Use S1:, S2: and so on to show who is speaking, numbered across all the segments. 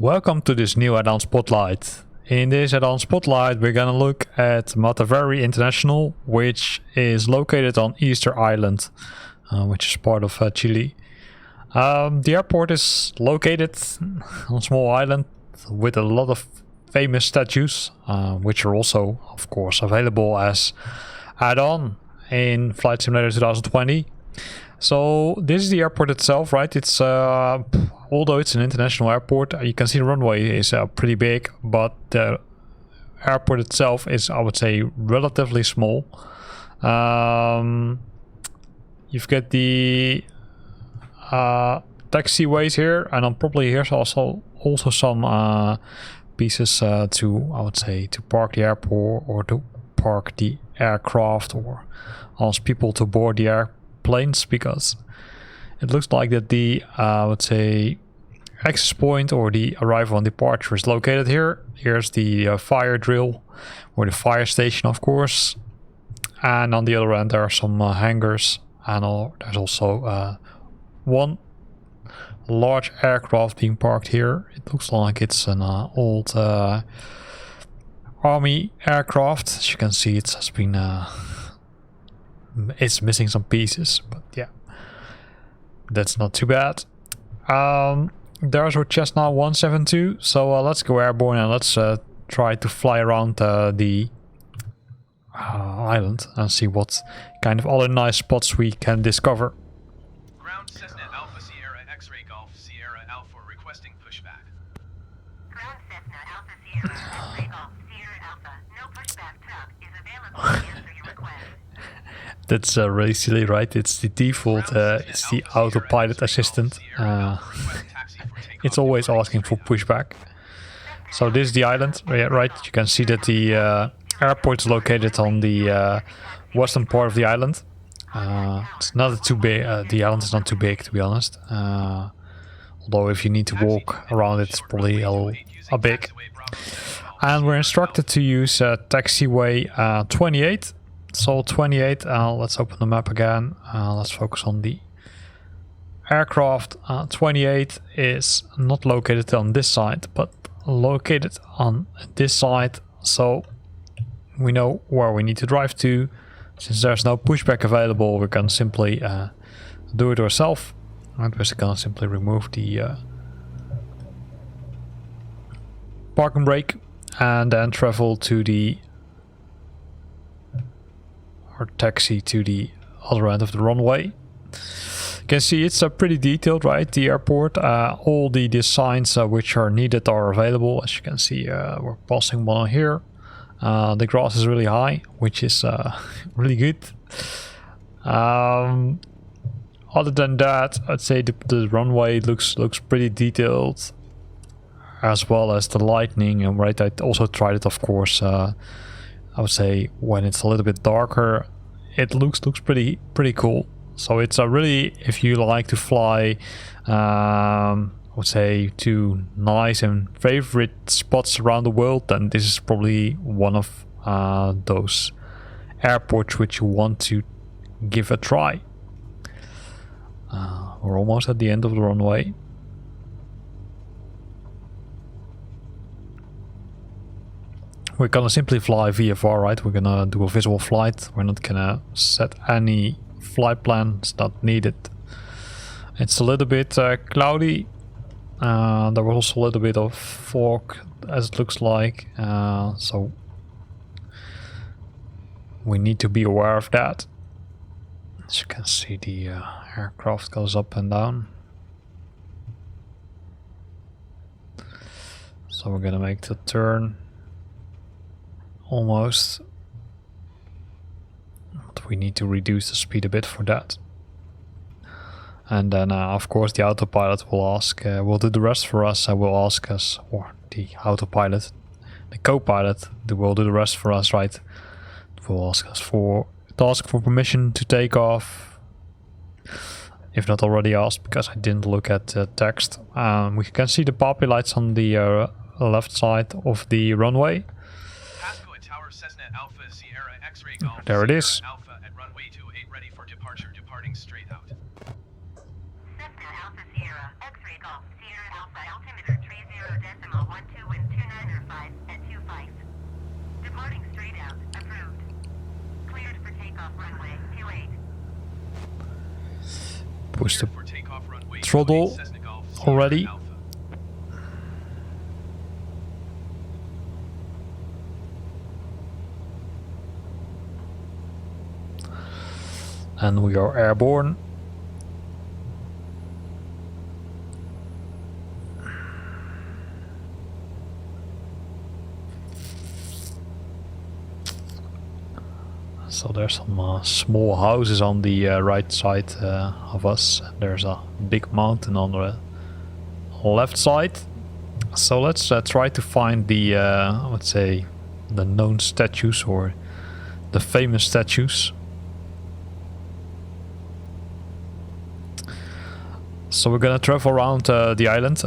S1: Welcome to this new Addon Spotlight. In this Addon Spotlight we're gonna look at Mataveri International, which is located on Easter Island, which is part of Chile. The airport is located on a small island with a lot of famous statues, which are also of course available as add-on in Flight Simulator 2020. So this is the airport itself, right? It's although it's an international airport, you can see the runway is pretty big, but the airport itself is, I would say, relatively small. You've got the taxiways here, and probably here's also some pieces to, I would say, to park the airport or to park the aircraft or ask people to board the airplanes, because it looks like that the I would say access point or the arrival and departure is located here. Here's the fire drill or the fire station, of course, and on the other end there are some hangars, and there's also one large aircraft being parked here. It looks like it's an old army aircraft. As you can see, it has been it's missing some pieces, but yeah, that's not too bad. There's our Cessna 172, so let's go airborne and let's try to fly around the island and see what kind of other nice spots we can discover.
S2: Ground Cessna Alpha Sierra X-Ray Golf Sierra Alpha requesting pushback.
S3: Ground Cessna Alpha Sierra X-Ray Golf Sierra Alpha, no pushback truck is available to answer your request.
S1: That's really silly, right? It's the default, it's the autopilot assistant. It's always asking for pushback. So this is the island, right? You can see that the airport is located on the western part of the island. It's not too big. The island is not too big, to be honest. Although if you need to walk around it, it's probably a big. And we're instructed to use taxiway 28. So 28, let's open the map again. Let's focus on the aircraft. 28 is not located on this side, but located on this side. So we know where we need to drive to. Since there's no pushback available, we can simply do it ourselves. And we're just gonna simply remove the parking brake and then travel to the or taxi to the other end of the runway. You can see it's pretty detailed, right? The airport, all the designs which are needed are available. As you can see, we're passing one here. The grass is really high, which is really good. Other than that, I'd say the runway looks pretty detailed, as well as the lighting. And right, I also tried it, of course. I would say when it's a little bit darker, it looks pretty cool. So it's really, if you like to fly, I would say, to nice and favorite spots around the world, then this is probably one of those airports which you want to give a try. We're almost at the end of the runway. We're gonna simply fly VFR, right? We're gonna do a visual flight. We're not gonna set any flight plan. It's not needed. It's a little bit cloudy. There was also a little bit of fog, as it looks like. So we need to be aware of that. As you can see, the aircraft goes up and down. So we're gonna make the turn. Almost, but we need to reduce the speed a bit for that. And then of course the autopilot will ask, will do the rest for us. Will ask us, or the autopilot, the co-pilot, will do the rest for us, right? It will ask us for permission to take off, if not already asked, because I didn't look at the text. We can see the poppy lights on the left side of the runway.
S2: Tower Cessna Alpha Sierra X-ray Golf.
S1: There it
S2: Sierra
S1: is.
S2: Alpha at runway 28 ready for departure, departing straight out.
S3: Cessna Alpha Sierra, X-ray Golf, Sierra Alpha, altimeter 30.12 wind 2905 at 25. Departing straight out, approved. Cleared for takeoff runway 28.
S1: Push the
S2: For takeoff runway
S1: throttle
S2: 28, Cessna Golf, Sierra
S1: already.
S2: Alpha.
S1: And we are airborne. So there's some small houses on the right side of us. There's a big mountain on the left side. So let's try to find the, I would say, the known statues or the famous statues. So we're gonna travel around the island.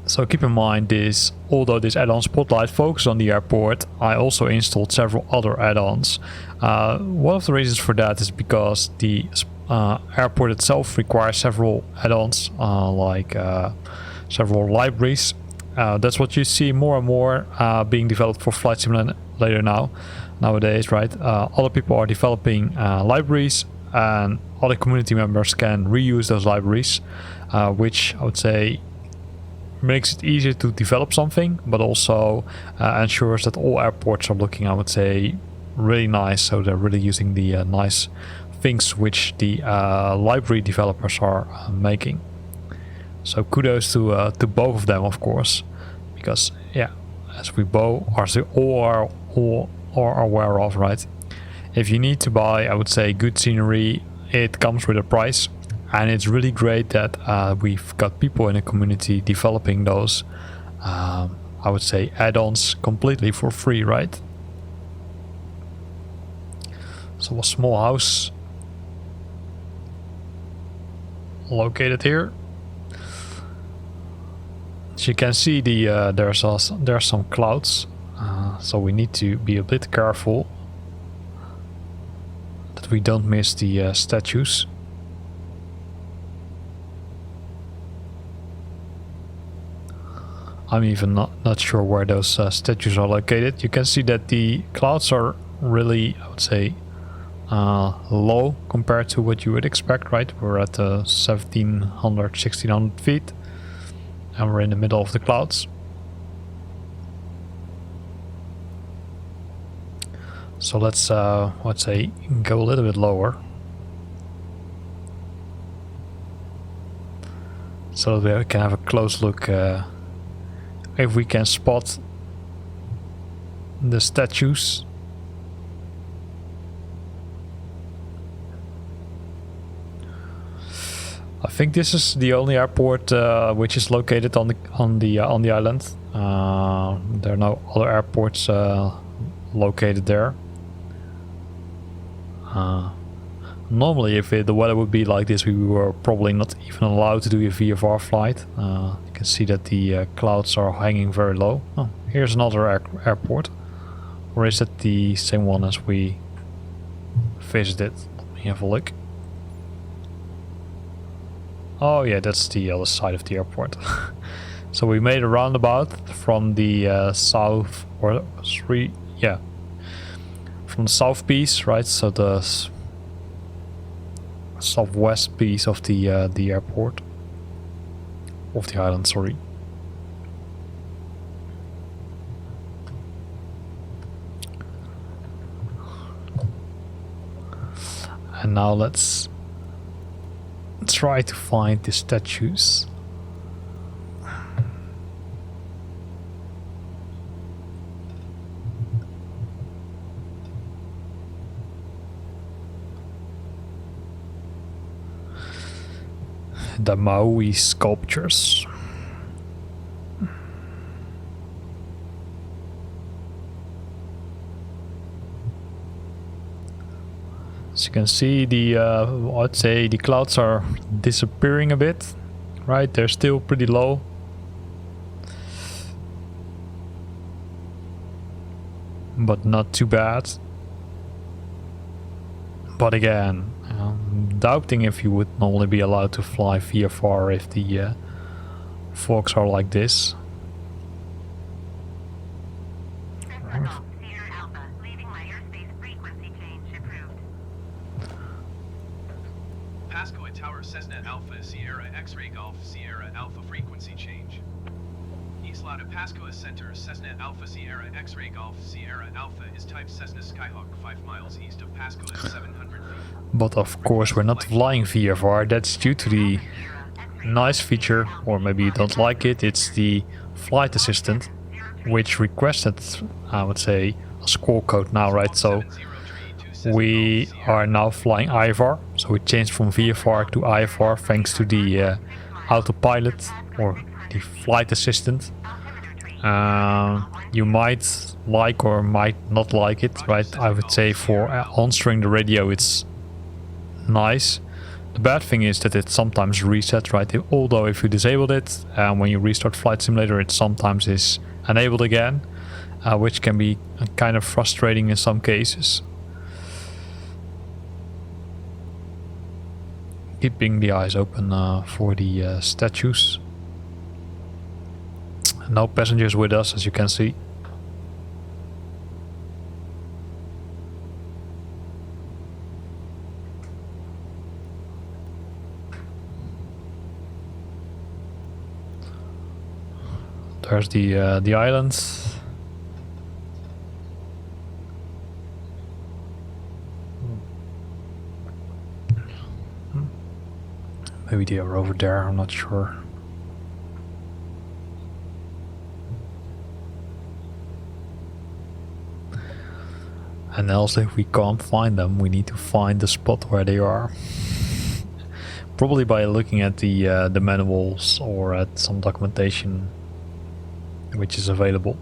S1: So keep in mind this, although this add-on Spotlight focuses on the airport, I also installed several other add-ons. One of the reasons for that is because the airport itself requires several add-ons, like several libraries. That's what you see more and more being developed for Flight Simulator nowadays, right? Other people are developing libraries, and other community members can reuse those libraries, which I would say makes it easier to develop something, but also ensures that all airports are looking, I would say, really nice. So they're really using the nice things which the library developers are making. So kudos to both of them, of course, because yeah, as we both are all are aware of, right? If you need to buy, I would say, good scenery, it comes with a price. And it's really great that we've got people in the community developing those, I would say, add-ons completely for free, right? So a small house located here. As you can see, there's some clouds, so we need to be a bit careful that we don't miss the statues. I'm even not sure where those statues are located. You can see that the clouds are really, I would say, low compared to what you would expect, right? We're at 1700, 1600 feet, and we're in the middle of the clouds. So let's say, go a little bit lower, so that we can have a close look if we can spot the statues. I think this is the only airport which is located on the island. There are no other airports located there. Normally, if the weather would be like this, we were probably not even allowed to do a VFR flight. You can see that the clouds are hanging very low. Oh, here's another airport. Or is it the same one as we visited? Let me have a look. Oh yeah, that's the other side of the airport. So we made a roundabout from the south, or from the south piece, right? So the southwest piece of the airport, of the island, sorry. And now let's try to find the statues. The Moai sculptures. As you can see, I'd say the clouds are disappearing a bit, right? They're still pretty low. but not too bad. But again, doubting if you would normally be allowed to fly VFR if the fogs are like this.
S3: Cessna Golf Sierra Alpha, leaving my airspace frequency change approved.
S2: Pasco at Tower Cessna Alpha Sierra X-Ray Golf Sierra Alpha frequency change. Eastloud at Pasco Center Cessna Alpha Sierra X-Ray Golf Sierra Alpha is type Cessna Skyhawk 5 miles east of Pasco at 700 feet.
S1: But of course we're not flying VFR, that's due to the nice feature, or maybe you don't like it, it's the flight assistant, which requested, I would say, a score code now, right? So we are now flying IFR, so we changed from VFR to IFR thanks to the autopilot or the flight assistant. You might like or might not like it, right? I would say for answering the radio it's nice. The bad thing is that it sometimes resets, right? Although if you disabled it, when you restart Flight Simulator it sometimes is enabled again, which can be kind of frustrating in some cases. Keeping the eyes open for the statues. No passengers with us, as you can see. There's the island. Maybe they are over there, I'm not sure. And else if we can't find them, we need to find the spot where they are. Probably by looking at the manuals or at some documentation which is available.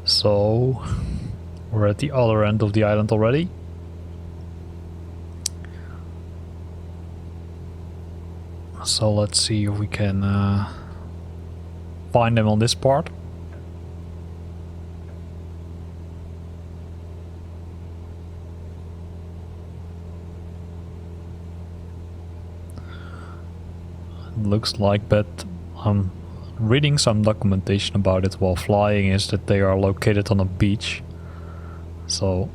S1: So we're at the other end of the island already. So let's see if we can find them on this part. Looks like, but reading some documentation about it while flying is that they are located on a beach. So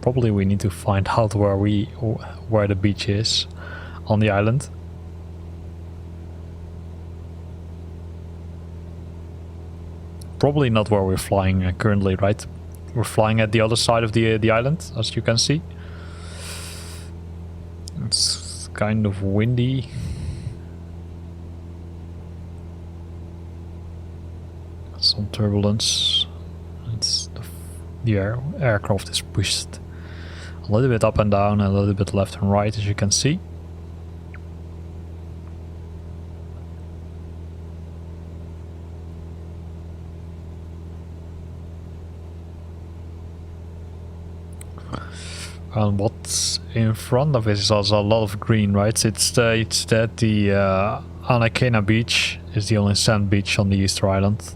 S1: probably we need to find out where the beach is on the island. Probably not where we're flying currently, right? We're flying at the other side of the island, as you can see. It's kind of windy. Some turbulence. It's the aircraft is pushed a little bit up and down, a little bit left and right, as you can see. And what's in front of it is also a lot of green, right? It's that the Anakena beach is the only sand beach on the Easter Island.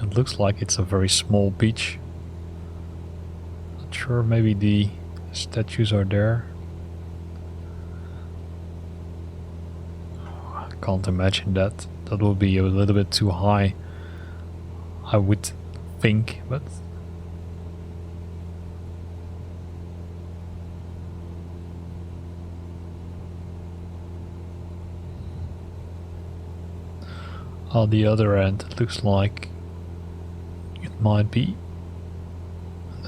S1: It looks like it's a very small beach. Not sure, maybe the statues are there. I can't imagine that. That would be a little bit too high, I would think, but on the other end it looks like it might be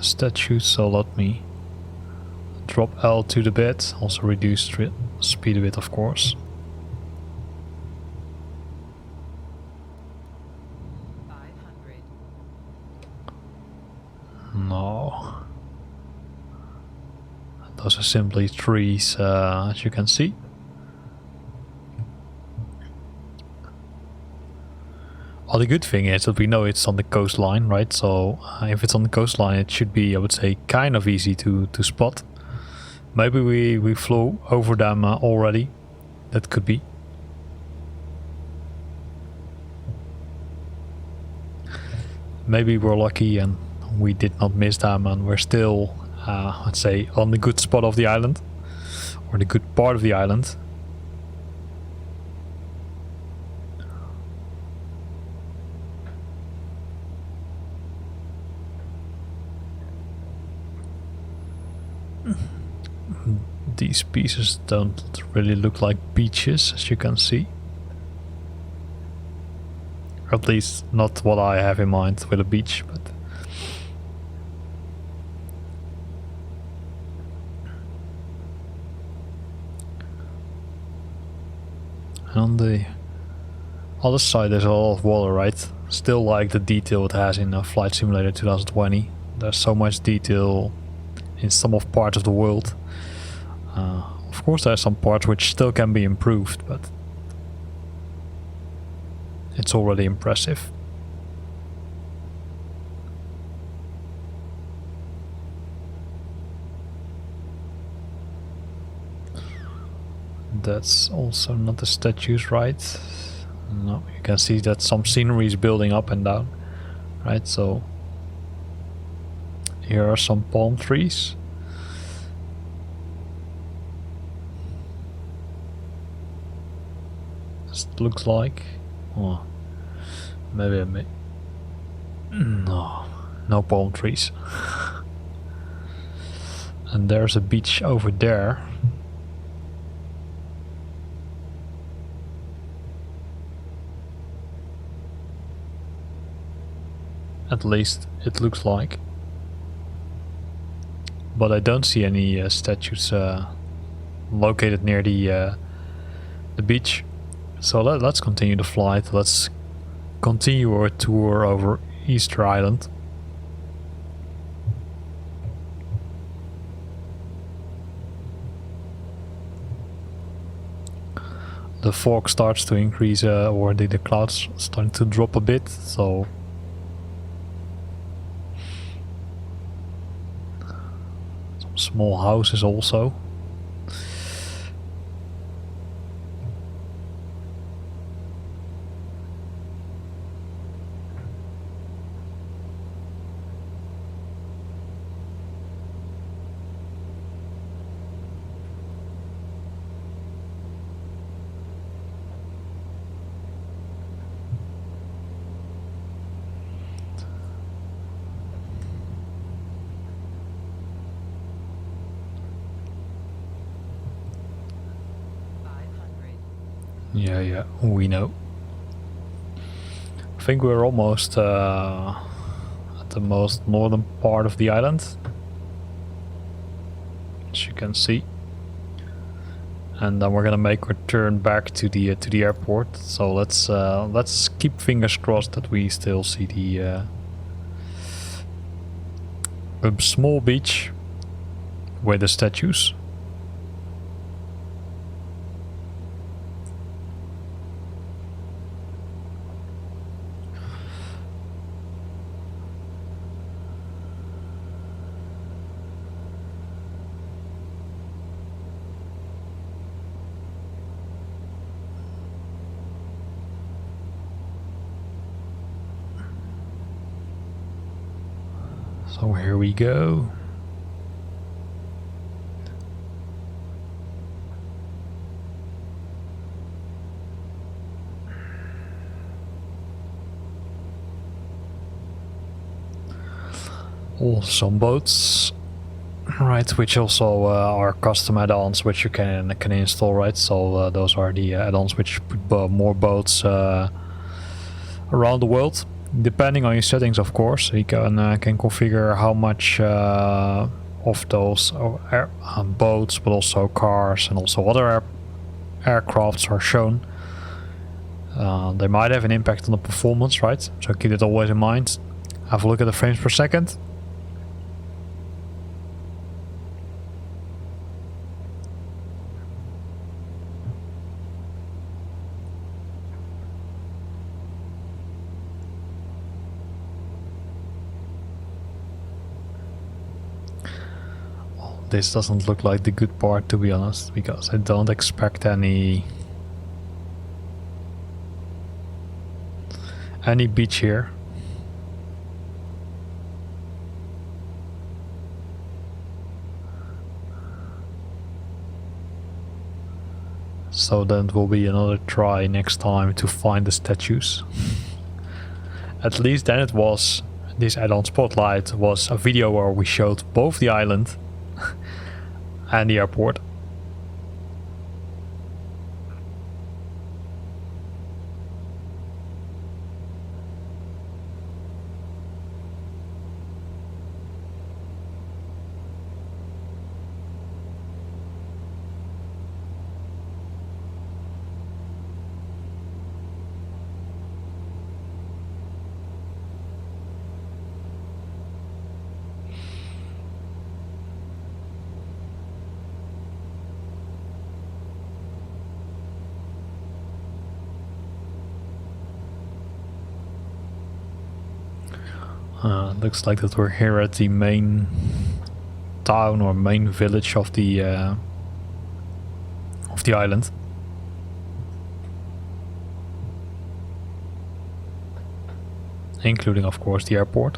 S1: statues, so let me drop L to the bit, also reduce speed a bit, of course.
S4: 500.
S1: No. Those are simply trees, as you can see. Well, the good thing is that we know it's on the coastline, right? So if it's on the coastline, it should be, I would say, kind of easy to spot. Maybe we flew over them already. That could be. Maybe we're lucky and we did not miss them and we're still, let's say, on the good spot of the island. Or the good part of the island. These pieces don't really look like beaches, as you can see. At least not what I have in mind with a beach, but on the other side there's a lot of water, right? Still like the detail it has in Flight Simulator 2020. There's so much detail in some of parts of the world. Of course there are some parts which still can be improved, but it's already impressive. That's also not the statues, right? No, you can see that some scenery is building up and down, right? So here are some palm trees. It looks like. Oh, maybe I may. No palm trees. And there's a beach over there. At least it looks like. But I don't see any statues located near the beach. So let's continue the flight. Let's continue our tour over Easter Island. The fog starts to increase, or the clouds starting to drop a bit, so some small houses also. Yeah, we know. I think we're almost at the most northern part of the island, as you can see. And then we're gonna make our turn back to the airport. So let's keep fingers crossed that we still see the a small beach with the statues. So here we go. Oh, some boats, right? Which also are custom add-ons which you can install, right? So those are the add-ons which put more boats around the world. Depending on your settings, of course, you can configure how much of those boats, but also cars and also other aircrafts are shown. They might have an impact on the performance, right? So keep it always in mind. Have a look at the frames per second. This doesn't look like the good part, to be honest, because I don't expect any beach here. So then it will be another try next time to find the statues. At least then it was, this add-on Spotlight was a video where we showed both the island and the airport. Looks like that we're here at the main town or main village of the island. Including, of course, the airport.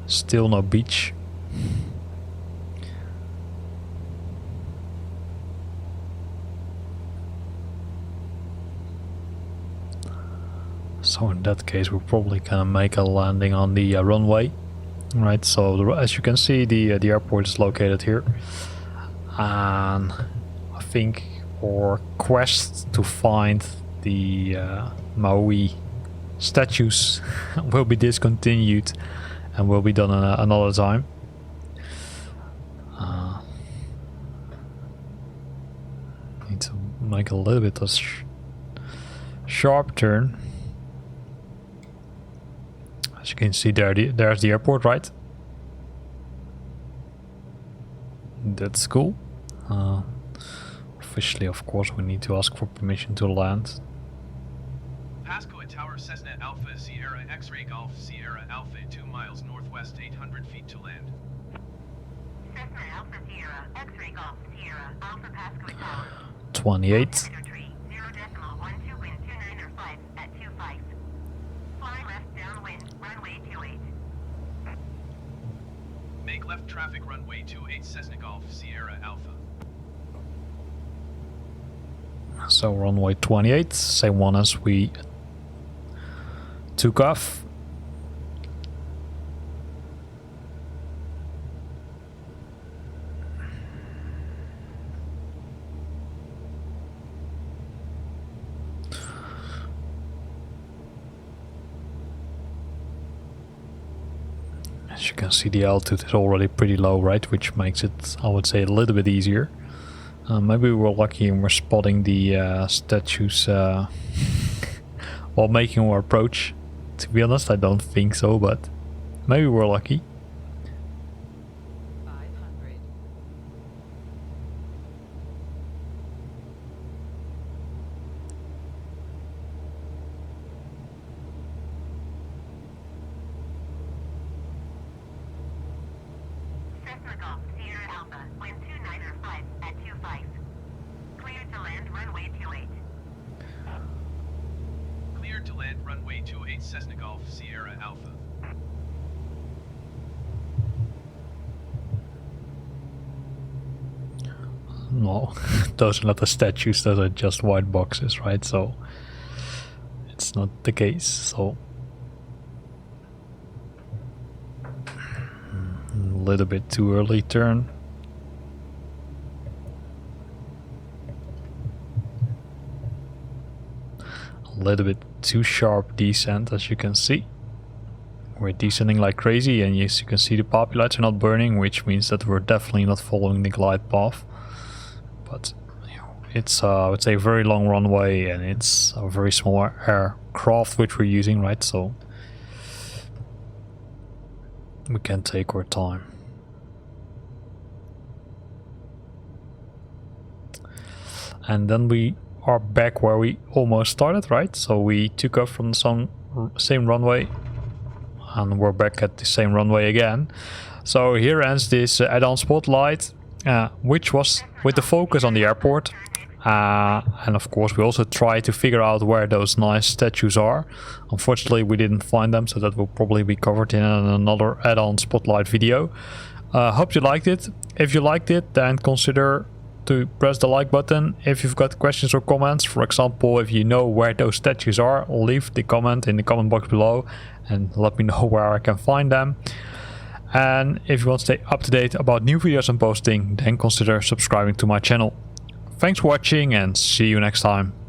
S1: Still no beach. So in that case we're probably gonna make a landing on the runway. Right, so as you can see the airport is located here. And I think our quest to find the Moai statues will be discontinued and will be done another time. Need to make a little bit of sharp turn. As you can see there's the airport, right? That's cool. Officially, of course, we need to ask for permission to land.
S2: Pasco at Tower Cessna Alpha Sierra X-Ray Golf Sierra Alpha 2 miles northwest 800 feet to land.
S3: Cessna Alpha Sierra, X-Ray Golf Sierra, Alpha Pasco Tower.
S1: 28.
S3: Altimeter tree, 0.12 wind 2905 at 25. Fly left downwind, runway 28.
S2: Make left traffic runway 28 Cessna Golf Sierra Alpha.
S1: So runway 28, same one as we took off. As you can see, the altitude is already pretty low, right? Which makes it, I would say, a little bit easier. Maybe we were lucky and we're spotting the statues while making our approach. To be honest, I don't think so, but maybe we're lucky.
S4: 500.
S3: Cessna Golf Sierra Alpha, wind 2905 at 25. Cleared to land runway 28.
S2: Cleared to land runway 28 Cessna Golf Sierra Alpha.
S1: No, those are not the statues, those are just white boxes, right? So it's not the case. So little bit too early turn. A little bit too sharp descent, as you can see. We're descending like crazy, and as you can see the poppy lights are not burning, which means that we're definitely not following the glide path. But you know, it's I would say a very long runway, and it's a very small aircraft which we're using, right? So we can take our time. And then we are back where we almost started, right? So we took off from the same runway, and we're back at the same runway again. So here ends this Addon spotlight, which was with the focus on the airport. And of course we also try to figure out where those nice statues are. Unfortunately we didn't find them, so that will probably be covered in another Addon spotlight video. Hope you liked it. If you liked it, then consider to press the like button. If you've got questions or comments, for example, if you know where those statues are, leave the comment in the comment box below and let me know where I can find them. And if you want to stay up to date about new videos I'm posting, then consider subscribing to my channel. Thanks for watching and see you next time.